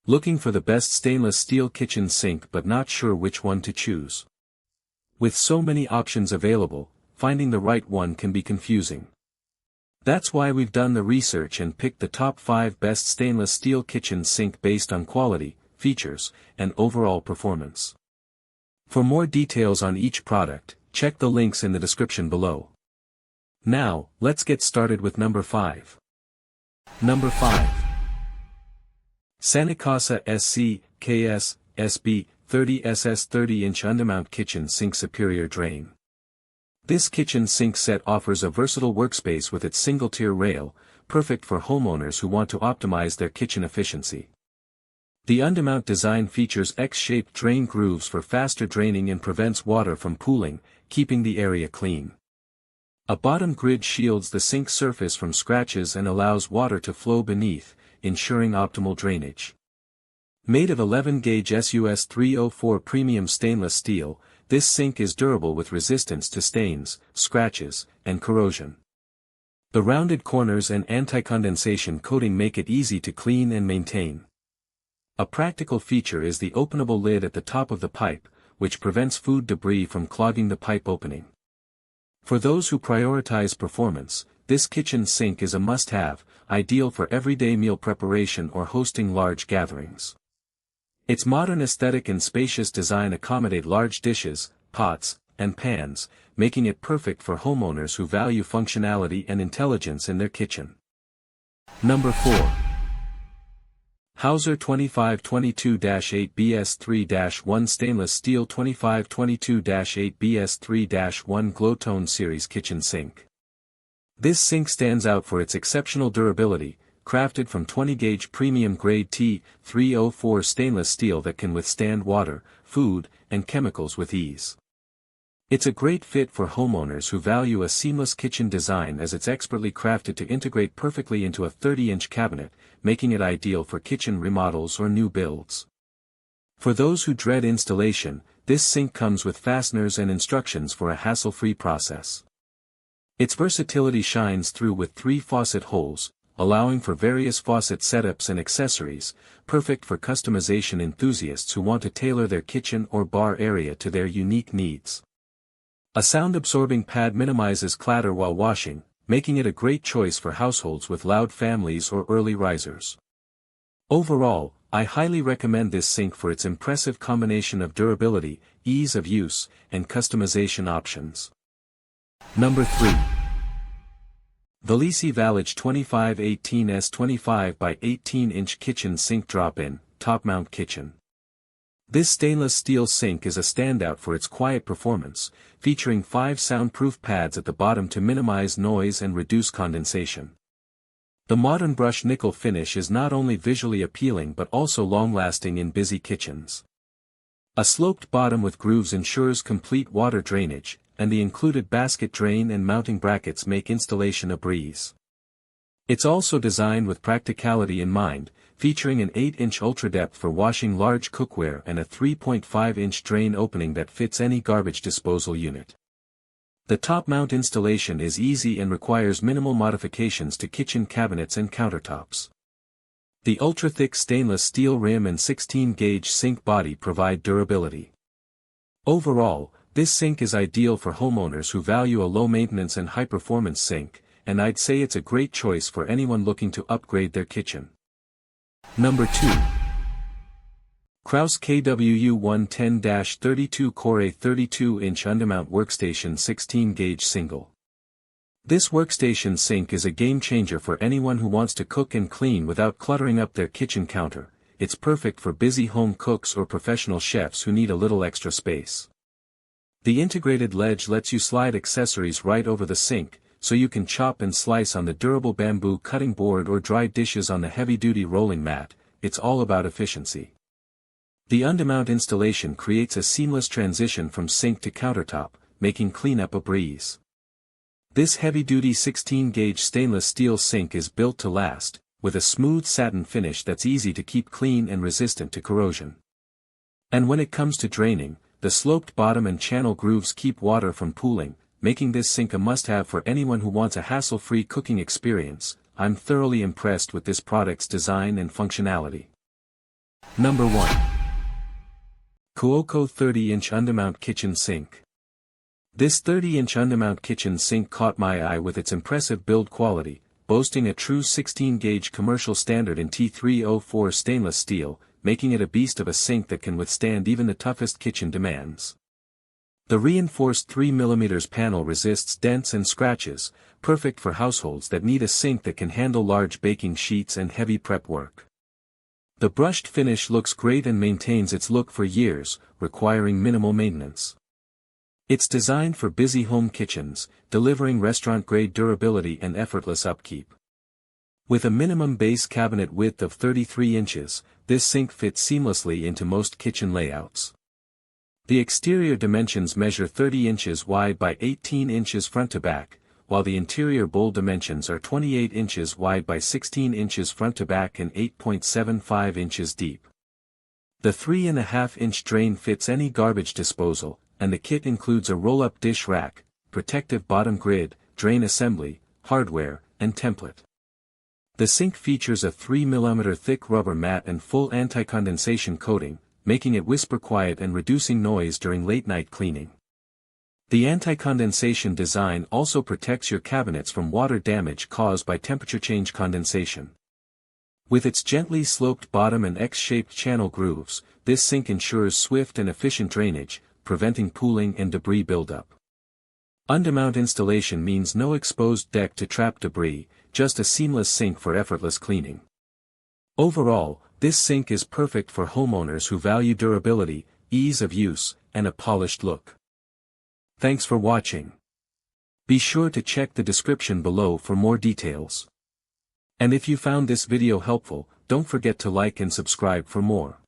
Looking for the best stainless steel kitchen sink but not sure which one to choose? With so many options available, finding the right one can be confusing. That's why we've done the research and picked the top 5 best stainless steel kitchen sink based on quality, features, and overall performance. For more details on each product, check the links in the description below. Now, let's get started with number 5. Number 5. SANYCASA SC/KS SB 30 SS 30-inch undermount kitchen sink superior drain. This kitchen sink set offers a versatile workspace with its single-tier rail, perfect for homeowners who want to optimize their kitchen efficiency. The undermount design features X-shaped drain grooves for faster draining and prevents water from pooling, keeping the area clean. A bottom grid shields the sink surface from scratches and allows water to flow beneath, ensuring optimal drainage. Made of 11-gauge SUS 304 premium stainless steel, this sink is durable with resistance to stains, scratches, and corrosion. The rounded corners and anti-condensation coating make it easy to clean and maintain. A practical feature is the openable lid at the top of the pipe, which prevents food debris from clogging the pipe opening. For those who prioritize performance, this kitchen sink is a must-have, ideal for everyday meal preparation or hosting large gatherings. Its modern aesthetic and spacious design accommodate large dishes, pots, and pans, making it perfect for homeowners who value functionality and intelligence in their kitchen. Number 4. Houzer 2522-8 BS3-1 Stainless Steel 2522-8 BS3-1 Glowtone Series Kitchen Sink. This sink stands out for its exceptional durability, crafted from 20-gauge premium-grade T304 stainless steel that can withstand water, food, and chemicals with ease. It's a great fit for homeowners who value a seamless kitchen design as it's expertly crafted to integrate perfectly into a 30-inch cabinet, making it ideal for kitchen remodels or new builds. For those who dread installation, this sink comes with fasteners and instructions for a hassle-free process. Its versatility shines through with 3 faucet holes, allowing for various faucet setups and accessories, perfect for customization enthusiasts who want to tailor their kitchen or bar area to their unique needs. A sound-absorbing pad minimizes clatter while washing, making it a great choice for households with loud families or early risers. Overall, I highly recommend this sink for its impressive combination of durability, ease of use, and customization options. Number 3. VALISY VALISY 2518S 25 by 18-inch kitchen sink drop-in, top-mount kitchen. This stainless steel sink is a standout for its quiet performance, featuring 5 soundproof pads at the bottom to minimize noise and reduce condensation. The modern brushed nickel finish is not only visually appealing but also long-lasting in busy kitchens. A sloped bottom with grooves ensures complete water drainage, and the included basket drain and mounting brackets make installation a breeze. It's also designed with practicality in mind, featuring an 8-inch ultra-depth for washing large cookware and a 3.5-inch drain opening that fits any garbage disposal unit. The top-mount installation is easy and requires minimal modifications to kitchen cabinets and countertops. The ultra-thick stainless steel rim and 16-gauge sink body provide durability. Overall, this sink is ideal for homeowners who value a low-maintenance and high-performance sink, and I'd say it's a great choice for anyone looking to upgrade their kitchen. Number 2. Kraus KWU 110-32 Core 32-inch Undermount Workstation 16-gauge Single. This workstation sink is a game-changer for anyone who wants to cook and clean without cluttering up their kitchen counter. It's perfect for busy home cooks or professional chefs who need a little extra space. The integrated ledge lets you slide accessories right over the sink, so you can chop and slice on the durable bamboo cutting board or dry dishes on the heavy-duty rolling mat. It's all about efficiency. The undermount installation creates a seamless transition from sink to countertop, making cleanup a breeze. This heavy-duty 16-gauge stainless steel sink is built to last, with a smooth satin finish that's easy to keep clean and resistant to corrosion. And when it comes to draining, the sloped bottom and channel grooves keep water from pooling, making this sink a must-have for anyone who wants a hassle-free cooking experience. I'm thoroughly impressed with this product's design and functionality. Number 1. Couoko 30-inch undermount kitchen sink. This 30-inch undermount kitchen sink caught my eye with its impressive build quality, boasting a true 16-gauge commercial standard in T304 stainless steel, making it a beast of a sink that can withstand even the toughest kitchen demands. The reinforced 3mm panel resists dents and scratches, perfect for households that need a sink that can handle large baking sheets and heavy prep work. The brushed finish looks great and maintains its look for years, requiring minimal maintenance. It's designed for busy home kitchens, delivering restaurant-grade durability and effortless upkeep. With a minimum base cabinet width of 33 inches, this sink fits seamlessly into most kitchen layouts. The exterior dimensions measure 30 inches wide by 18 inches front to back, while the interior bowl dimensions are 28 inches wide by 16 inches front to back and 8.75 inches deep. The 3.5-inch drain fits any garbage disposal, and the kit includes a roll-up dish rack, protective bottom grid, drain assembly, hardware, and template. The sink features a 3mm thick rubber mat and full anti-condensation coating, making it whisper quiet and reducing noise during late-night cleaning. The anti-condensation design also protects your cabinets from water damage caused by temperature change condensation. With its gently sloped bottom and X-shaped channel grooves, this sink ensures swift and efficient drainage, preventing pooling and debris buildup. Undermount installation means no exposed deck to trap debris, just a seamless sink for effortless cleaning. Overall, this sink is perfect for homeowners who value durability, ease of use, and a polished look. Thanks for watching. Be sure to check the description below for more details. And if you found this video helpful, don't forget to like and subscribe for more.